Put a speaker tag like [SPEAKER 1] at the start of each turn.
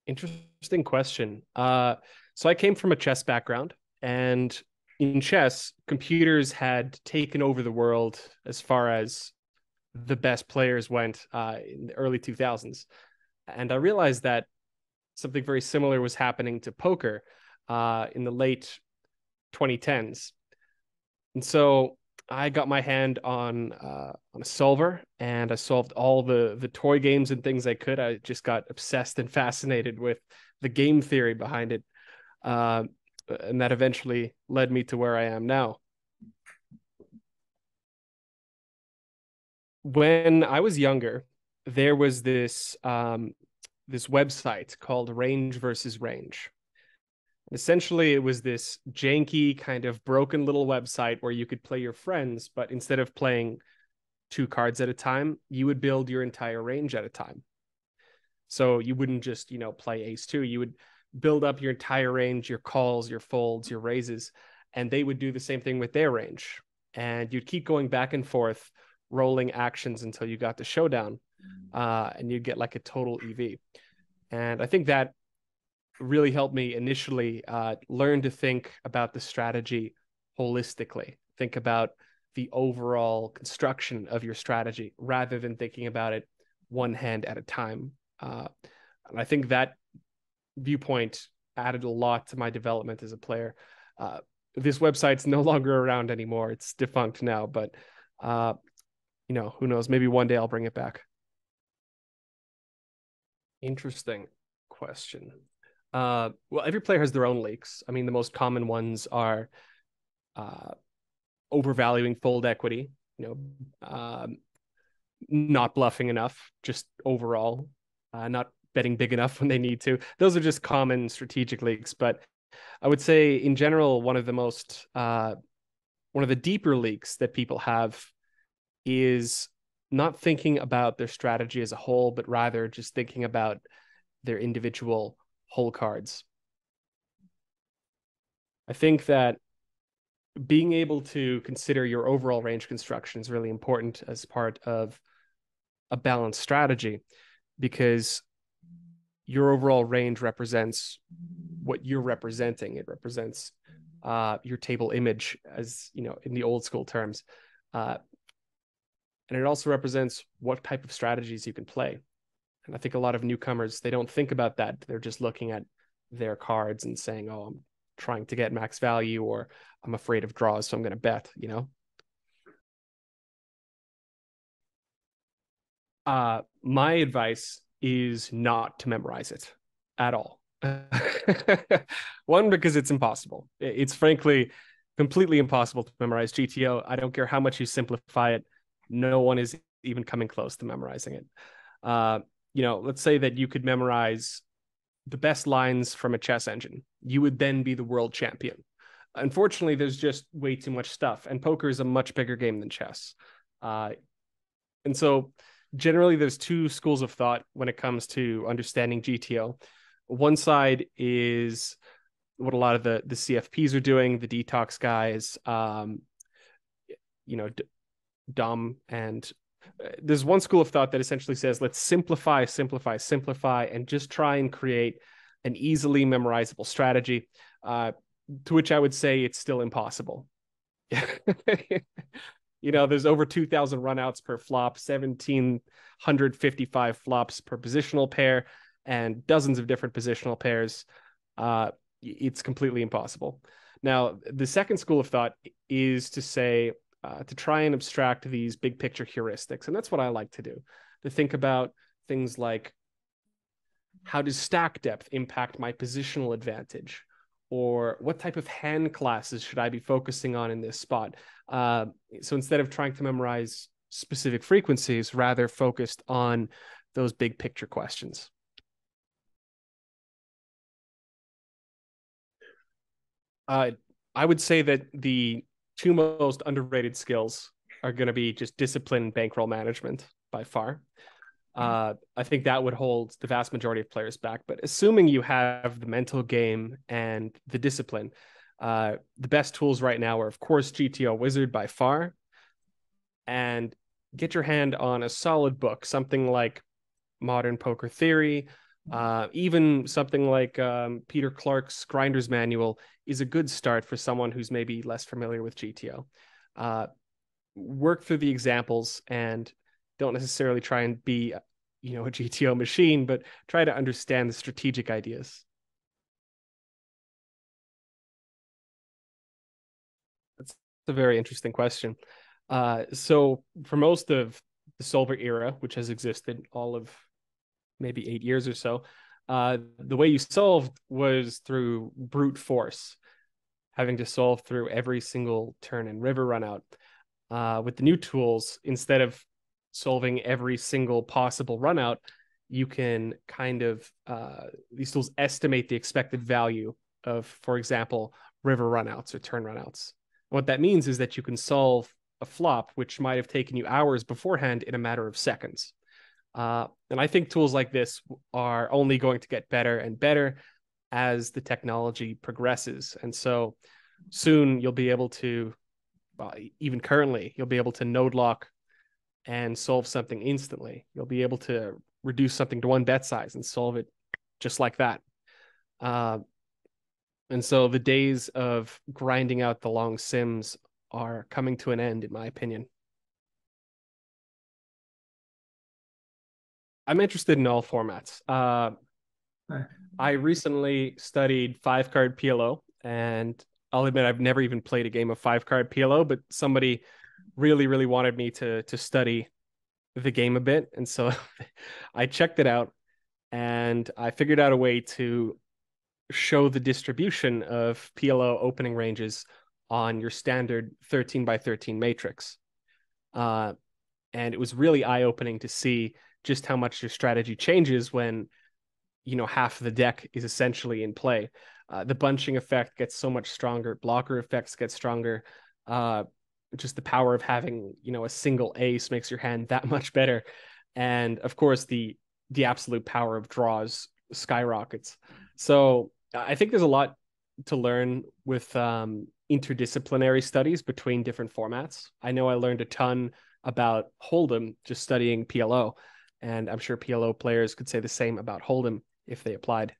[SPEAKER 1] Interesting question. So I came from a chess background, and in chess, computers had taken over the world as far as the best players went in the early 2000s. And I realized that something very similar was happening to poker in the late 2010s. And so I got my hand on a solver, and I solved all the toy games and things I could. I just got obsessed and fascinated with the game theory behind it, uh, and that eventually led me to where I am now. When I was younger, there was this website called Range versus Range. Essentially, it was this janky kind of broken little website where you could play your friends, but instead of playing two cards at a time, you would build your entire range at a time. So you wouldn't just, play ace two. You would build up your entire range, your calls, your folds, your raises, and they would do the same thing with their range. And you'd keep going back and forth, rolling actions until you got to showdown, and you'd get like a total EV. And I think that really helped me initially learn to think about the strategy holistically, think about the overall construction of your strategy rather than thinking about it one hand at a time. And I think that viewpoint added a lot to my development as a player. This website's no longer around anymore. It's defunct now, but who knows? Maybe one day I'll bring it back. Interesting question. Well, every player has their own leaks. I mean, the most common ones are uh, overvaluing fold equity, not bluffing enough, just overall, not betting big enough when they need to. Those are just common strategic leaks. But I would say, in general, one of the deeper leaks that people have is not thinking about their strategy as a whole, but rather just thinking about their individual hole cards. I think that being able to consider your overall range construction is really important as part of a balanced strategy, because your overall range represents what you're representing. It represents your table image, as in the old school terms, and it also represents what type of strategies you can play. And I think a lot of newcomers, they don't think about that. They're just looking at their cards and saying, "Oh, I'm trying to get max value," or "I'm afraid of draws, so I'm going to bet." My advice is not to memorize it at all. One, because it's impossible. It's frankly completely impossible to memorize GTO. I don't care how much you simplify it. No one is even coming close to memorizing it. Let's say that you could memorize the best lines from a chess engine. You would then be the world champion. Unfortunately, there's just way too much stuff, and poker is a much bigger game than chess. And so generally there's two schools of thought when it comes to understanding GTO. One side is what a lot of the CFPs are doing, the detox guys, Dom, and there's one school of thought that essentially says, let's simplify, simplify, simplify, and just try and create an easily memorizable strategy, to which I would say it's still impossible. There's over 2,000 runouts per flop, 1,755 flops per positional pair, and dozens of different positional pairs. It's completely impossible. Now, the second school of thought is to say, to try and abstract these big picture heuristics. And that's what I like to do, to think about things like, how does stack depth impact my positional advantage? Or what type of hand classes should I be focusing on in this spot? So instead of trying to memorize specific frequencies, rather focused on those big picture questions. I would say that the two most underrated skills are going to be just discipline and bankroll management by far. I think that would hold the vast majority of players back. But assuming you have the mental game and the discipline, the best tools right now are, of course, GTO Wizard by far. And get your hand on a solid book, something like Modern Poker Theory Even something like Peter Clark's Grinder's Manual is a good start for someone who's maybe less familiar with GTO. Uh, Work through the examples and don't necessarily try and be, a GTO machine, but try to understand the strategic ideas. That's a very interesting question. So for most of the Solver era, which has existed all of maybe 8 years or so, the way you solved was through brute force, having to solve through every single turn and river run out. With the new tools, instead of solving every single possible run out, you can kind of these tools estimate the expected value of, for example, river runouts or turn runouts. What that means is that you can solve a flop which might have taken you hours beforehand in a matter of seconds. And I think tools like this are only going to get better and better as the technology progresses. And so soon you'll be able to, even currently, you'll be able to node lock and solve something instantly. You'll be able to reduce something to one bet size and solve it just like that. Uh, and so the days of grinding out the long sims are coming to an end, in my opinion. I'm interested in all formats.
[SPEAKER 2] Right.
[SPEAKER 1] I recently studied five card PLO, and I'll admit I've never even played a game of five card PLO, but somebody really, really wanted me to study the game a bit. And so I checked it out and I figured out a way to show the distribution of PLO opening ranges on your standard 13 by 13 matrix. Uh, and it was really eye opening to see just how much your strategy changes when half of the deck is essentially in play. The bunching effect gets so much stronger, blocker effects get stronger. uh just the power of having a single ace makes your hand that much better, and of course the absolute power of draws skyrockets. So I think there's a lot to learn with interdisciplinary studies between different formats. I know I learned a ton about Hold'em just studying PLO, and I'm sure PLO players could say the same about Hold'em if they applied.